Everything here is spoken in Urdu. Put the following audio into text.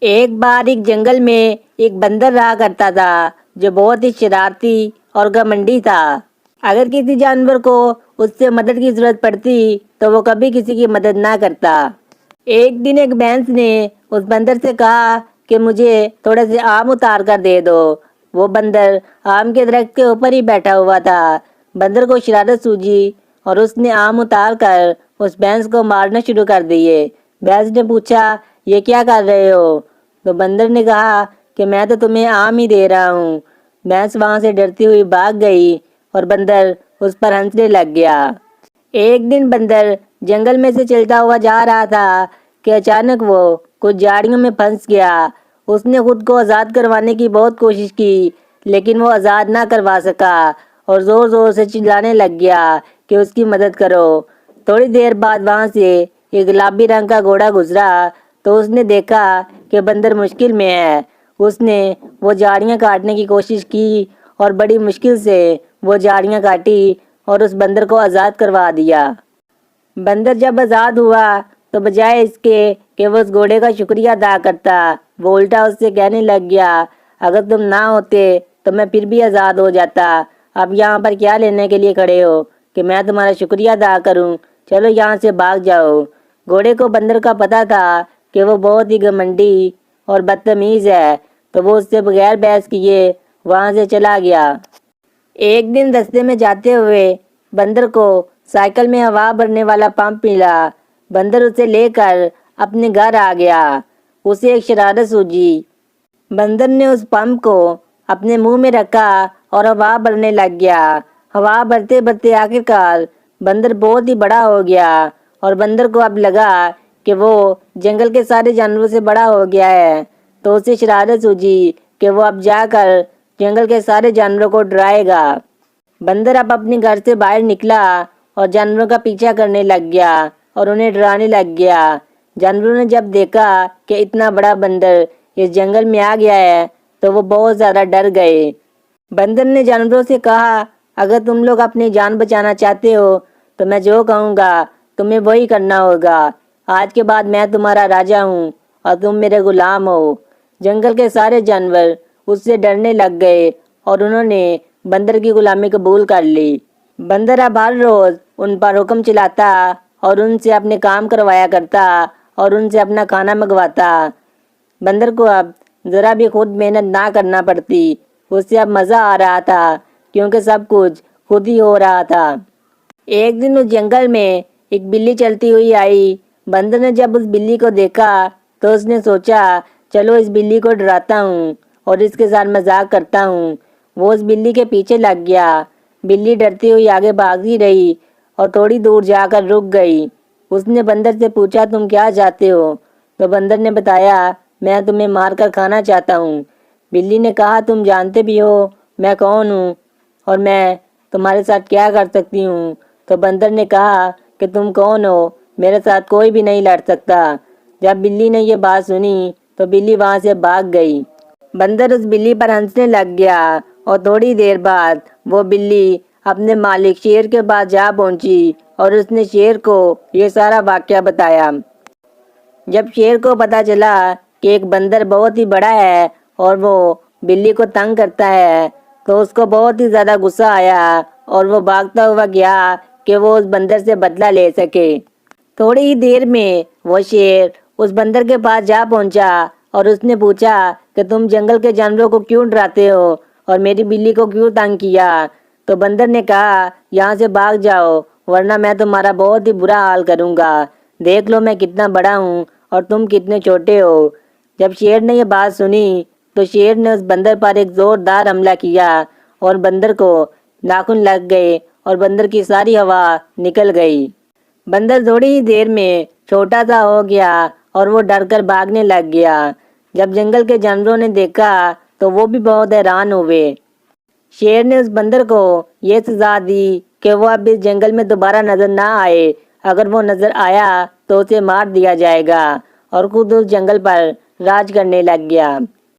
ایک بار ایک جنگل میں ایک بندر رہا کرتا تھا جو بہت ہی شرارتی اور گھمنڈی تھا۔ اگر کسی جانور کو اس سے مدد کی ضرورت پڑتی تو وہ کبھی کسی کی مدد نہ کرتا۔ ایک دن ایک بھینس نے اس بندر سے کہا کہ مجھے تھوڑے سے آم اتار کر دے دو۔ وہ بندر آم کے درخت کے اوپر ہی بیٹھا ہوا تھا۔ بندر کو شرارت سوجی اور اس نے آم اتار کر اس بھینس کو مارنا شروع کر دیے۔ بھینس نے پوچھا یہ کیا کر رہے ہو؟ تو بندر نے کہا کہ میں تو تمہیں آم ہی دے رہا ہوں۔ بھینس وہاں سے ڈرتی ہوئی بھاگ گئی اور بندر اس پر ہنسنے لگ گیا۔ ایک دن بندر جنگل میں سے چلتا ہوا جا رہا تھا کہ اچانک وہ کچھ جھاڑیوں میں پھنس گیا۔ اس نے خود کو آزاد کروانے کی بہت کوشش کی لیکن وہ آزاد نہ کروا سکا اور زور زور سے چلانے لگ گیا کہ اس کی مدد کرو۔ تھوڑی دیر بعد وہاں سے ایک گلابی رنگ کا گھوڑا گزرا تو اس نے دیکھا کہ بندر مشکل میں ہے۔ اس نے وہ جھاڑیاں کاٹنے کی کوشش کی اور بڑی مشکل سے وہ جھاڑیاں کاٹی اور اس بندر کو آزاد کروا دیا۔ بندر جب آزاد ہوا تو بجائے اس کے کہ وہ اس گھوڑے کا شکریہ ادا کرتا، وہ الٹا اس سے کہنے لگ گیا اگر تم نہ ہوتے تو میں پھر بھی آزاد ہو جاتا۔ اب یہاں پر کیا لینے کے لیے کھڑے ہو کہ میں تمہارا شکریہ ادا کروں؟ چلو یہاں سے بھاگ جاؤ۔ گھوڑے کو بندر کا پتہ تھا کہ وہ بہت ہی گھمنڈی اور بدتمیز ہے تو وہ اس سے بغیر بحث کیے وہاں سے چلا گیا۔ ایک دن رستے میں جاتے ہوئے بندر کو سائیکل میں ہوا بھرنے والا پمپ ملا۔ بندر اسے لے کر اپنے گھر آ گیا۔ اسے ایک شرارت سوجی۔ بندر نے اس پمپ کو اپنے منہ میں رکھا اور ہوا بھرنے لگ گیا۔ ہوا بھرتے بھرتے آخرکار بندر بہت ہی بڑا ہو گیا اور بندر کو اب لگا کہ وہ جنگل کے سارے جانوروں سے بڑا ہو گیا ہے تو اسے شرارت سوجی کہ وہ اب جا کر جنگل کے سارے جانوروں کو ڈرائے گا۔ بندر اب اپنے گھر سے باہر نکلا اور جانوروں کا پیچھا کرنے لگ گیا اور انہیں ڈرانے لگ گیا۔ جانوروں نے جب دیکھا کہ اتنا بڑا بندر اس جنگل میں آ گیا ہے تو وہ بہت زیادہ ڈر گئے۔ بندر نے جانوروں سے کہا اگر تم لوگ اپنی جان بچانا چاہتے ہو تو میں جو کہوں گا تمہیں وہی کرنا ہوگا۔ آج کے بعد میں تمہارا راجا ہوں اور تم میرے غلام ہو۔ جنگل کے سارے جانور اس سے ڈرنے لگ گئے اور انہوں نے بندر کی غلامی قبول کر لی۔ بندر اب ہر روز ان پر حکم چلاتا اور ان سے اپنے کام کروایا کرتا اور ان سے اپنا کھانا منگواتا۔ بندر کو اب ذرا بھی خود محنت نہ کرنا پڑتی۔ اس سے اب مزہ آ رہا تھا کیونکہ سب کچھ خود ہی ہو رہا تھا۔ ایک دن اس جنگل میں ایک بلی چلتی ہوئی آئی۔ بندر نے جب اس بلی کو دیکھا تو اس نے سوچا چلو اس بلی کو ڈراتا ہوں اور اس کے ساتھ مذاق کرتا ہوں۔ وہ اس بلی کے پیچھے لگ گیا۔ بلی ڈرتی ہوئی آگے بھاگتی رہی اور تھوڑی دور جا کر رک گئی۔ اس نے بندر سے پوچھا تم کیا چاہتے ہو؟ تو بندر نے بتایا میں تمہیں مار کر کھانا چاہتا ہوں۔ بلی نے کہا تم جانتے بھی ہو میں کون ہوں اور میں تمہارے ساتھ کیا کر سکتی ہوں؟ تو بندر نے کہا کہ تم کون ہو؟ میرے ساتھ کوئی بھی نہیں لڑ سکتا۔ جب بلی نے یہ بات سنی تو بلی وہاں سے بھاگ گئی۔ بندر اس بلی پر ہنسنے لگ گیا اور تھوڑی دیر بعد وہ بلی اپنے مالک شیر کے پاس جا پہنچی اور اس نے شیر کو یہ سارا واقعہ بتایا۔ جب شیر کو پتا چلا کہ ایک بندر بہت ہی بڑا ہے اور وہ بلی کو تنگ کرتا ہے تو اس کو بہت ہی زیادہ غصہ آیا اور وہ بھاگتا ہوا گیا کہ وہ اس بندر سے بدلہ لے سکے۔ تھوڑی ہی دیر میں وہ شیر اس بندر کے پاس جا پہنچا اور اس نے پوچھا کہ تم جنگل کے جانوروں کو کیوں ڈراتے ہو اور میری بلی کو کیوں تنگ کیا؟ تو بندر نے کہا یہاں سے بھاگ جاؤ ورنہ میں تمہارا بہت ہی برا حال کروں گا۔ دیکھ لو میں کتنا بڑا ہوں اور تم کتنے چھوٹے ہو۔ جب شیر نے یہ بات سنی تو شیر نے اس بندر پر ایک زوردار حملہ کیا اور بندر کو ناخن لگ گئے اور بندر کی ساری ہوا نکل گئی۔ بندر تھوڑی ہی دیر میں چھوٹا سا ہو گیا اور وہ ڈر کر بھاگنے لگ گیا۔ جب جنگل کے جانوروں نے دیکھا تو وہ بھی بہت حیران ہوئے۔ شیر نے اس بندر کو یہ سزا دی کہ وہ اب اس جنگل میں دوبارہ نظر نہ آئے۔ اگر وہ نظر آیا تو اسے مار دیا جائے گا اور خود اس جنگل پر راج کرنے لگ گیا۔